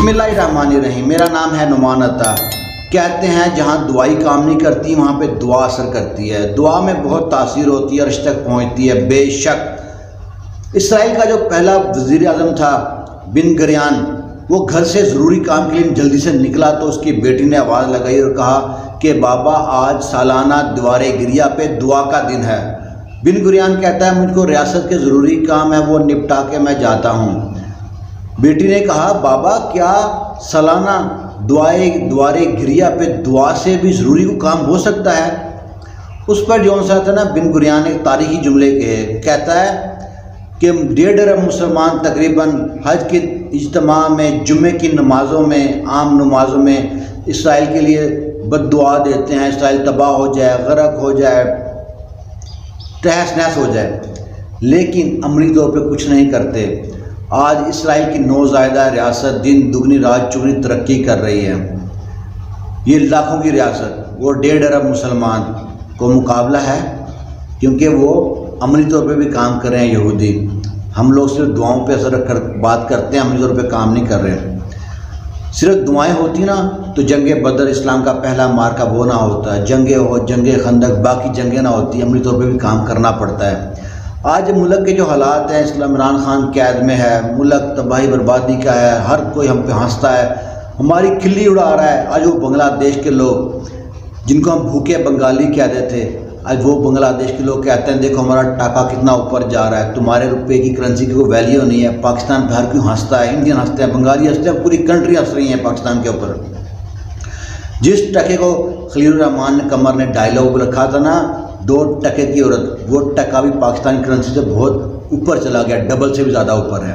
बिस्मिल्लाहिर्रहमानिर्रहीम। मेरा नाम है नुमान अता। कहते हैं जहाँ दुआई काम नहीं करती वहाँ पे दुआ असर करती है। दुआ में बहुत तासीर होती है, अर्श तक पहुँचती है। बेशक इसराइल का जो पहला वज़ीर आज़म था बिन गुरियन, वो घर से ज़रूरी काम के लिए जल्दी से निकला तो उसकी बेटी ने आवाज़ लगाई और कहा कि बाबा आज सालाना दीवारे गिरिया पे दुआ का दिन है। बिन गुरियन कहता है मुझको रियासत के ज़रूरी काम है, वो निपटा के मैं जाता हूँ। बेटी ने कहा बाबा क्या सालाना द्वारे गिरिया पे दुआ से भी ज़रूरी को काम हो सकता है। उस पर जो सा था ना, बिन गुरियन एक तारीखी जुमले कहता है कि 1.5 अरब मुसलमान तकरीबन हज के इज्तिमा में, जुम्मे की नमाज़ों में, आम नमाज़ों में इसराइल के लिए बद्दुआ देते हैं, इसराइल तबाह हो जाए, गरक हो जाए, तहस नहस हो जाए, लेकिन अमली तौर पे कुछ नहीं करते। आज इसराइल की नौज़ायदा रियासत दिन दुगनी रात चुगनी तरक्की कर रही है। ये लाखों की रियासत, वो 1.5 अरब मुसलमान को मुकाबला है, क्योंकि वो अमली तौर पे भी काम कर रहे हैं। यहूदी हम लोग सिर्फ दुआओं पे बात करते हैं, अमली तौर पे काम नहीं कर रहे। सिर्फ दुआएं होती ना तो जंग बदर इस्लाम का पहला मार्का वो ना होता, जंग खंदक बाकी जंगें ना होती, अमली तौर पे भी काम करना पड़ता है। आज मुल्क के जो हालात हैं, इमरान खान कैद में है, मुल्क तबाही बर्बादी का है, हर कोई हम पे हंसता है, हमारी खिल्ली उड़ा रहा है। आज वो बांग्लादेश के लोग जिनको हम भूखे बंगाली कहते थे, आज वो बांग्लादेश के लोग कहते हैं देखो हमारा टाका कितना ऊपर जा रहा है, तुम्हारे रुपए की करेंसी की कोई वैल्यू नहीं है। पाकिस्तान पर हर कोई हंसता है, इंडियन हंसते हैं, बंगाली हंसते हैं, पूरी कंट्री हंस रही है पाकिस्तान के ऊपर। जिस टके को खलीलुर रहमान कमर ने डायलॉग रखा था ना, 2 टके की औरत, वो टका भी पाकिस्तानी करेंसी से बहुत ऊपर चला गया, डबल से भी ज़्यादा ऊपर है।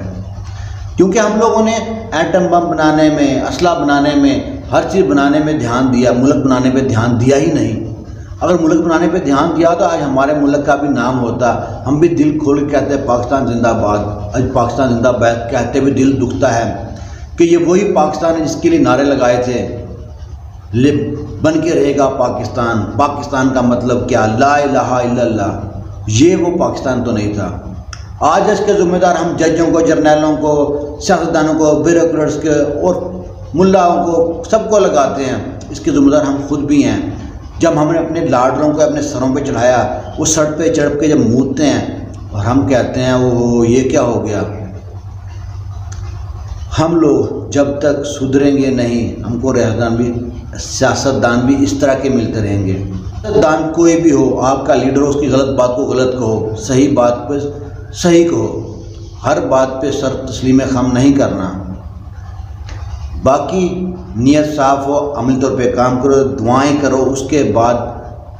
क्योंकि हम लोगों ने एटम बम बनाने में, असला बनाने में, हर चीज़ बनाने में ध्यान दिया, मुल्क बनाने पे ध्यान दिया ही नहीं। अगर मुल्क बनाने पे ध्यान दिया तो आज हमारे मुल्क का भी नाम होता। हम भी दिल खोल के कहते हैं पाकिस्तान जिंदाबाद। आज पाकिस्तान जिंदाबाद कहते भी दिल दुखता है कि ये वही पाकिस्तान है जिसके लिए नारे लगाए थे, बन के रहेगा पाकिस्तान। पाकिस्तान का मतलब क्या, ला इलाहा इल्लल्लाह। ये वो पाकिस्तान तो नहीं था। आज इसके ज़िम्मेदार हम जजों को, जर्नलों को, सियासतदानों को, ब्यूरोक्रेट्स के और मुल्लाओं को, सबको लगाते हैं। इसके ज़िम्मेदार हम खुद भी हैं। जब हमने अपने लाडरों को अपने सरों पे चढ़ाया, वो सर पे चढ़ के जब मूदते हैं और हम कहते हैं वो ये क्या हो गया। हम लोग जब तक सुधरेंगे नहीं, हमको सियासतदान भी इस तरह के मिलते रहेंगे। सियासतदान कोई भी हो, आपका लीडर हो, उसकी गलत बात को गलत कहो, सही बात पे सही कहो, हर बात पे सर तस्लीम खम नहीं करना। बाकी नियत साफ़ हो, अमली तौर पे काम करो, दुआएं करो, उसके बाद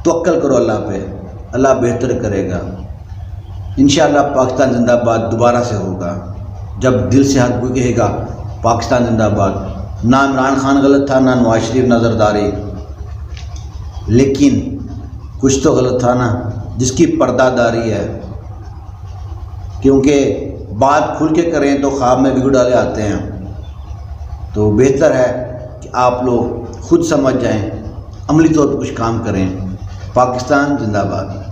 तवक्कल करो अल्लाह पे, अल्लाह बेहतर करेगा। इंशाअल्लाह पाकिस्तान जिंदाबाद दोबारा से होगा, जब दिल से हर कोई कहेगा पाकिस्तान जिंदाबाद। ना इमरान खान गलत था, ना नवाज शरीफ, ना जरदारी, लेकिन कुछ तो गलत था ना जिसकी पर्दादारी है। क्योंकि बात खुल के करें तो ख्वाब में बिगड़ डाले आते हैं। तो बेहतर है कि आप लोग खुद समझ जाएं, अमली तौर पर कुछ काम करें। पाकिस्तान जिंदाबाद।